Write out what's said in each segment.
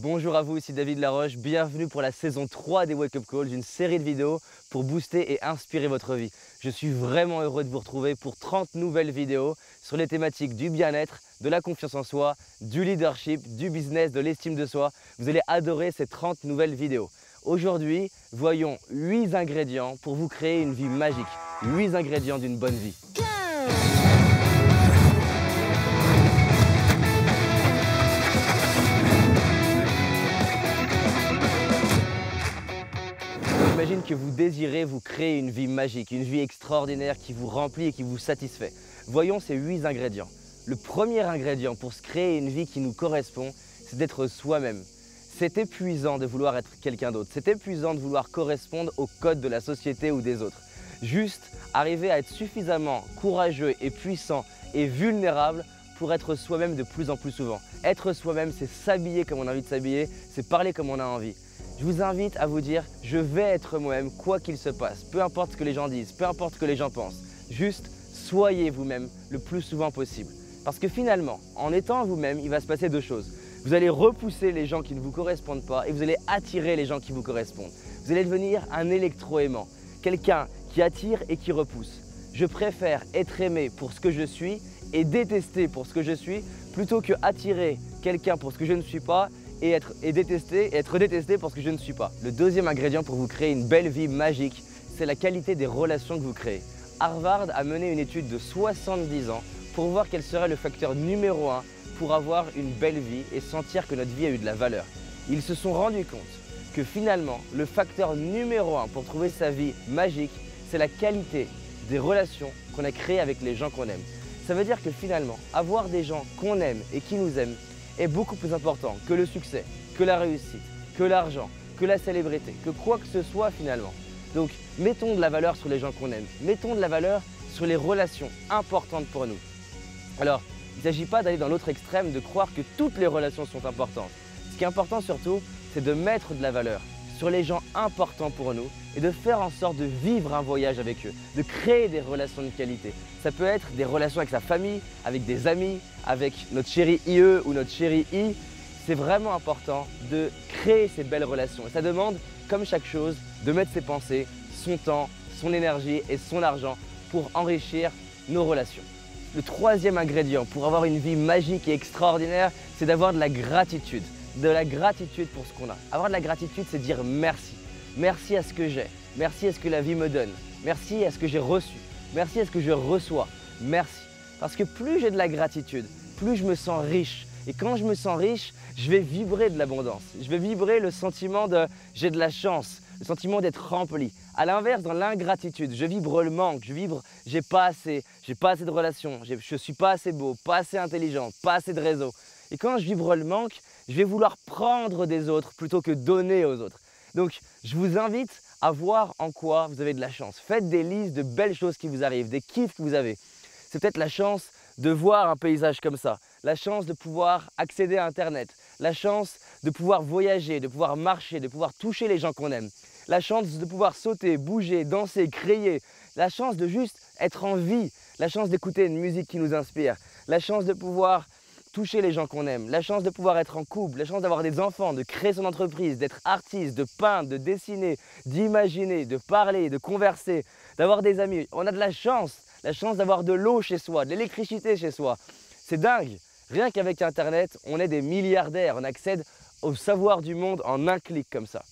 Bonjour à vous, ici David Laroche, bienvenue pour la saison 3 des Wake Up Calls, une série de vidéos pour booster et inspirer votre vie. Je suis vraiment heureux de vous retrouver pour 30 nouvelles vidéos sur les thématiques du bien-être, de la confiance en soi, du leadership, du business, de l'estime de soi. Vous allez adorer ces 30 nouvelles vidéos. Aujourd'hui, voyons 8 ingrédients pour vous créer une vie magique, 8 ingrédients d'une bonne vie. J'imagine que vous désirez vous créer une vie magique, une vie extraordinaire qui vous remplit et qui vous satisfait. Voyons ces 8 ingrédients. Le premier ingrédient pour se créer une vie qui nous correspond, c'est d'être soi-même. C'est épuisant de vouloir être quelqu'un d'autre. C'est épuisant de vouloir correspondre aux codes de la société ou des autres. Juste arriver à être suffisamment courageux et puissant et vulnérable pour être soi-même de plus en plus souvent. Être soi-même, c'est s'habiller comme on a envie de s'habiller, c'est parler comme on a envie. Je vous invite à vous dire, je vais être moi-même quoi qu'il se passe, peu importe ce que les gens disent, peu importe ce que les gens pensent. Juste, soyez vous-même le plus souvent possible. Parce que finalement, en étant vous-même, il va se passer deux choses. Vous allez repousser les gens qui ne vous correspondent pas et vous allez attirer les gens qui vous correspondent. Vous allez devenir un électro-aimant, quelqu'un qui attire et qui repousse. Je préfère être aimé pour ce que je suis et détesté pour ce que je suis plutôt que attirer quelqu'un pour ce que je ne suis pas et être détesté pour ce que je ne suis pas. Le deuxième ingrédient pour vous créer une belle vie magique, c'est la qualité des relations que vous créez. Harvard a mené une étude de 70 ans pour voir quel serait le facteur numéro 1 pour avoir une belle vie et sentir que notre vie a eu de la valeur. Ils se sont rendus compte que finalement, le facteur numéro 1 pour trouver sa vie magique, c'est la qualité des relations qu'on a créées avec les gens qu'on aime. Ça veut dire que finalement, avoir des gens qu'on aime et qui nous aiment est beaucoup plus important que le succès, que la réussite, que l'argent, que la célébrité, que quoi que ce soit finalement. Donc, mettons de la valeur sur les gens qu'on aime, mettons de la valeur sur les relations importantes pour nous. Alors, il ne s'agit pas d'aller dans l'autre extrême, de croire que toutes les relations sont importantes. Ce qui est important surtout, c'est de mettre de la valeur sur les gens importants pour nous et de faire en sorte de vivre un voyage avec eux, de créer des relations de qualité. Ça peut être des relations avec sa famille, avec des amis, avec notre chéri IE ou notre chéri I. C'est vraiment important de créer ces belles relations. Et ça demande, comme chaque chose, de mettre ses pensées, son temps, son énergie et son argent pour enrichir nos relations. Le troisième ingrédient pour avoir une vie magique et extraordinaire, c'est d'avoir de la gratitude. De la gratitude pour ce qu'on a. Avoir de la gratitude, c'est dire merci. Merci à ce que j'ai. Merci à ce que la vie me donne. Merci à ce que j'ai reçu. Merci à ce que je reçois. Merci. Parce que plus j'ai de la gratitude, plus je me sens riche. Et quand je me sens riche, je vais vibrer de l'abondance. Je vais vibrer le sentiment de j'ai de la chance, le sentiment d'être rempli. À l'inverse, dans l'ingratitude, je vibre le manque, je vibre j'ai pas assez de relations, je suis pas assez beau, pas assez intelligent, pas assez de réseau. Et quand je vibre le manque, je vais vouloir prendre des autres plutôt que donner aux autres. Donc, je vous invite à voir en quoi vous avez de la chance. Faites des listes de belles choses qui vous arrivent, des kiffs que vous avez. C'est peut-être la chance de voir un paysage comme ça, la chance de pouvoir accéder à Internet, la chance de pouvoir voyager, de pouvoir marcher, de pouvoir toucher les gens qu'on aime, la chance de pouvoir sauter, bouger, danser, crier, la chance de juste être en vie, la chance d'écouter une musique qui nous inspire, la chance de pouvoir toucher les gens qu'on aime, la chance de pouvoir être en couple, la chance d'avoir des enfants, de créer son entreprise, d'être artiste, de peindre, de dessiner, d'imaginer, de parler, de converser, d'avoir des amis. On a de la chance d'avoir de l'eau chez soi, de l'électricité chez soi. C'est dingue. Rien qu'avec Internet, on est des milliardaires, on accède au savoir du monde en un clic comme ça.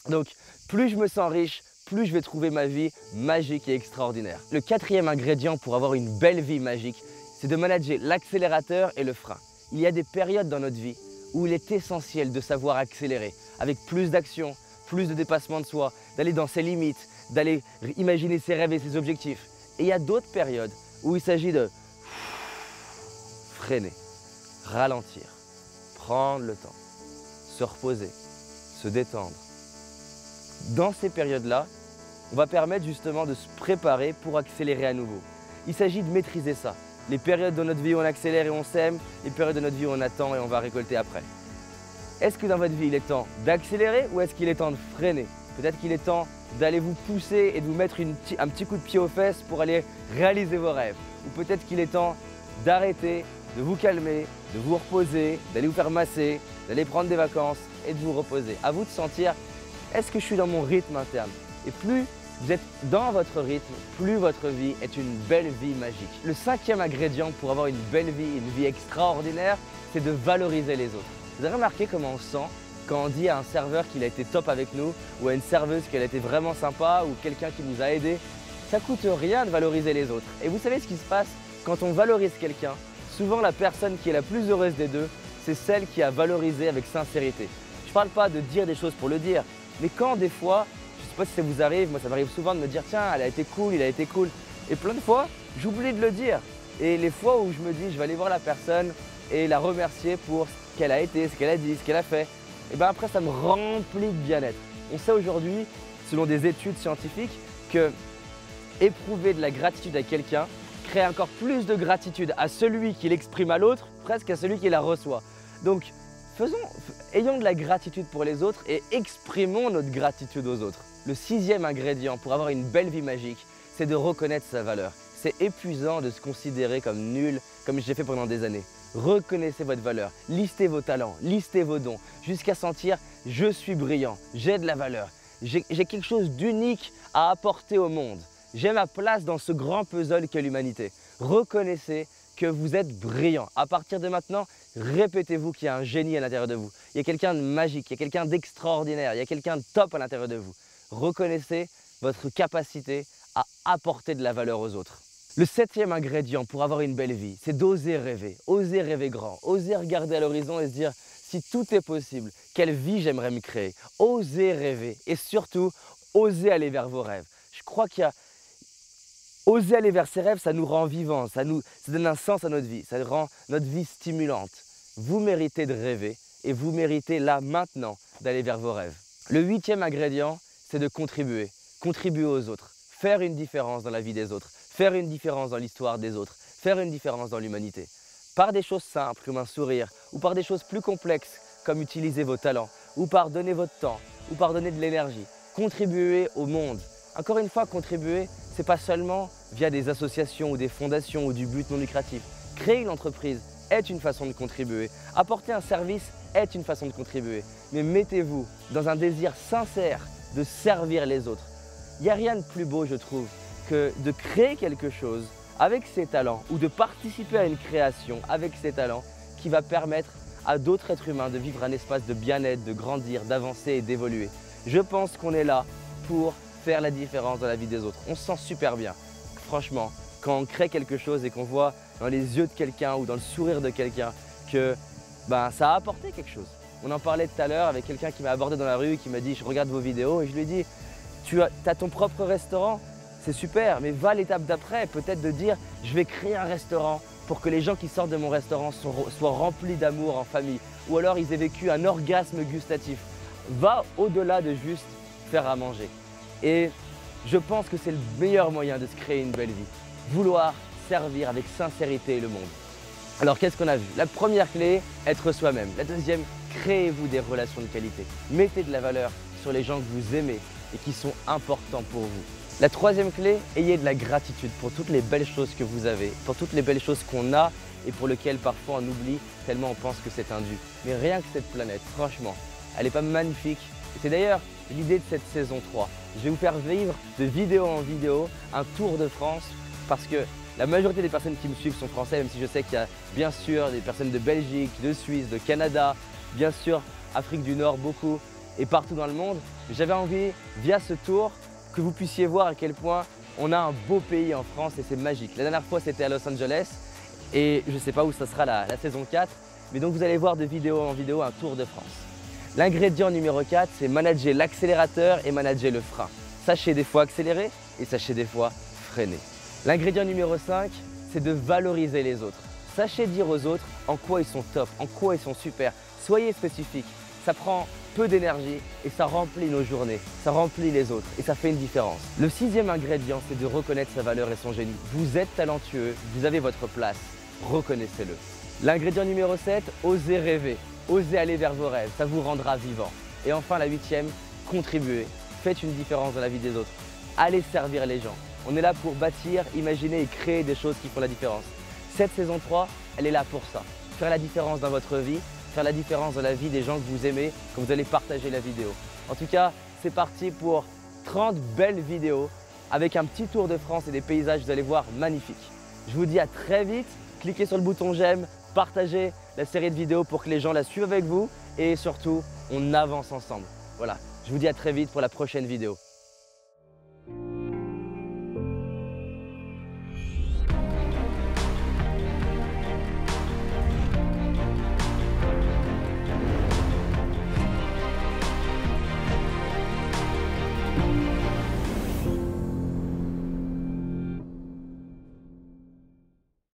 Donc, plus je me sens riche, plus je vais trouver ma vie magique et extraordinaire. Le quatrième ingrédient pour avoir une belle vie magique, c'est de manager l'accélérateur et le frein. Il y a des périodes dans notre vie où il est essentiel de savoir accélérer, avec plus d'action, plus de dépassement de soi, d'aller dans ses limites, d'aller imaginer ses rêves et ses objectifs. Et il y a d'autres périodes où il s'agit de freiner, ralentir, prendre le temps, se reposer, se détendre. Dans ces périodes-là, on va permettre justement de se préparer pour accélérer à nouveau. Il s'agit de maîtriser ça. Les périodes de notre vie où on accélère et on sème, les périodes de notre vie où on attend et on va récolter après. Est-ce que dans votre vie, il est temps d'accélérer ou est-ce qu'il est temps de freiner? Peut-être qu'il est temps d'aller vous pousser et de vous mettre un petit coup de pied aux fesses pour aller réaliser vos rêves. Ou peut-être qu'il est temps d'arrêter, de vous calmer, de vous reposer, d'aller vous faire masser, d'aller prendre des vacances et de vous reposer. À vous de sentir, est-ce que je suis dans mon rythme interne? Et plus vous êtes dans votre rythme, plus votre vie est une belle vie magique. Le cinquième ingrédient pour avoir une belle vie, une vie extraordinaire, c'est de valoriser les autres. Vous avez remarqué comment on se sent quand on dit à un serveur qu'il a été top avec nous ou à une serveuse qu'elle a été vraiment sympa ou quelqu'un qui nous a aidés? Ça ne coûte rien de valoriser les autres. Et vous savez ce qui se passe quand on valorise quelqu'un? Souvent la personne qui est la plus heureuse des deux, c'est celle qui a valorisé avec sincérité. Je ne parle pas de dire des choses pour le dire, mais quand des fois, je ne sais pas si ça vous arrive, moi ça m'arrive souvent de me dire tiens, elle a été cool, il a été cool. Et plein de fois, j'oublie de le dire. Et les fois où je me dis je vais aller voir la personne et la remercier pour ce qu'elle a été, ce qu'elle a dit, ce qu'elle a fait, et bien après ça me remplit de bien-être. On sait aujourd'hui, selon des études scientifiques, que éprouver de la gratitude à quelqu'un crée encore plus de gratitude à celui qui l'exprime à l'autre, presque à celui qui la reçoit. Donc, ayons de la gratitude pour les autres et exprimons notre gratitude aux autres. Le sixième ingrédient pour avoir une belle vie magique, c'est de reconnaître sa valeur. C'est épuisant de se considérer comme nul, comme j'ai fait pendant des années. Reconnaissez votre valeur, listez vos talents, listez vos dons, jusqu'à sentir « je suis brillant, j'ai de la valeur, j'ai quelque chose d'unique à apporter au monde, j'ai ma place dans ce grand puzzle qu'est l'humanité ». Reconnaissez que vous êtes brillant. À partir de maintenant, répétez-vous qu'il y a un génie à l'intérieur de vous. Il y a quelqu'un de magique, il y a quelqu'un d'extraordinaire, il y a quelqu'un de top à l'intérieur de vous. Reconnaissez votre capacité à apporter de la valeur aux autres. Le septième ingrédient pour avoir une belle vie, c'est d'oser rêver grand, oser regarder à l'horizon et se dire si tout est possible, quelle vie j'aimerais me créer. Oser rêver et surtout, oser aller vers vos rêves. Je crois qu'il y a oser aller vers ses rêves, ça nous rend vivants, ça donne un sens à notre vie, ça rend notre vie stimulante. Vous méritez de rêver et vous méritez là, maintenant, d'aller vers vos rêves. Le huitième ingrédient, c'est de contribuer. Contribuer aux autres, faire une différence dans la vie des autres, faire une différence dans l'histoire des autres, faire une différence dans l'humanité. Par des choses simples comme un sourire, ou par des choses plus complexes comme utiliser vos talents, ou par donner votre temps, ou par donner de l'énergie. Contribuer au monde. Encore une fois, contribuer, ce n'est pas seulement via des associations ou des fondations ou du but non lucratif. Créer une entreprise est une façon de contribuer. Apporter un service est une façon de contribuer. Mais mettez-vous dans un désir sincère de servir les autres. Il n'y a rien de plus beau, je trouve, que de créer quelque chose avec ses talents ou de participer à une création avec ses talents qui va permettre à d'autres êtres humains de vivre un espace de bien-être, de grandir, d'avancer et d'évoluer. Je pense qu'on est là pour faire la différence dans la vie des autres. On se sent super bien. Franchement, quand on crée quelque chose et qu'on voit dans les yeux de quelqu'un ou dans le sourire de quelqu'un que ça a apporté quelque chose. On en parlait tout à l'heure avec quelqu'un qui m'a abordé dans la rue, qui m'a dit « je regarde vos vidéos » et je lui ai dit « tu as ton propre restaurant, c'est super, mais va à l'étape d'après, peut-être de dire « je vais créer un restaurant pour que les gens qui sortent de mon restaurant soient remplis d'amour en famille ou alors ils aient vécu un orgasme gustatif ». Va au-delà de juste faire à manger. Et je pense que c'est le meilleur moyen de se créer une belle vie. Vouloir servir avec sincérité le monde. Alors qu'est-ce qu'on a vu? La première clé, être soi-même. La deuxième, créez-vous des relations de qualité. Mettez de la valeur sur les gens que vous aimez et qui sont importants pour vous. La troisième clé, ayez de la gratitude pour toutes les belles choses que vous avez, pour toutes les belles choses qu'on a et pour lesquelles parfois on oublie tellement on pense que c'est un dû. Mais rien que cette planète, franchement, elle n'est pas magnifique? Et c'est d'ailleurs l'idée de cette saison 3. Je vais vous faire vivre de vidéo en vidéo un tour de France parce que la majorité des personnes qui me suivent sont français, même si je sais qu'il y a bien sûr des personnes de Belgique, de Suisse, de Canada, bien sûr Afrique du Nord beaucoup et partout dans le monde. J'avais envie, via ce tour, que vous puissiez voir à quel point on a un beau pays en France et c'est magique. La dernière fois c'était à Los Angeles et je ne sais pas où ça sera la saison 4, mais donc vous allez voir de vidéo en vidéo un tour de France. L'ingrédient numéro 4, c'est manager l'accélérateur et manager le frein. Sachez des fois accélérer et sachez des fois freiner. L'ingrédient numéro 5, c'est de valoriser les autres. Sachez dire aux autres en quoi ils sont top, en quoi ils sont super. Soyez spécifiques. Ça prend peu d'énergie et ça remplit nos journées, ça remplit les autres et ça fait une différence. Le sixième ingrédient, c'est de reconnaître sa valeur et son génie. Vous êtes talentueux, vous avez votre place, reconnaissez-le. L'ingrédient numéro 7, osez rêver. Osez aller vers vos rêves, ça vous rendra vivant. Et enfin la huitième, contribuez. Faites une différence dans la vie des autres. Allez servir les gens. On est là pour bâtir, imaginer et créer des choses qui font la différence. Cette saison 3, elle est là pour ça. faire la différence dans votre vie, faire la différence dans la vie des gens que vous aimez quand vous allez partager la vidéo. En tout cas, c'est parti pour 30 belles vidéos avec un petit tour de France et des paysages, vous allez voir, magnifiques. Je vous dis à très vite, cliquez sur le bouton j'aime, partagez la série de vidéos pour que les gens la suivent avec vous et surtout, on avance ensemble. Voilà, je vous dis à très vite pour la prochaine vidéo.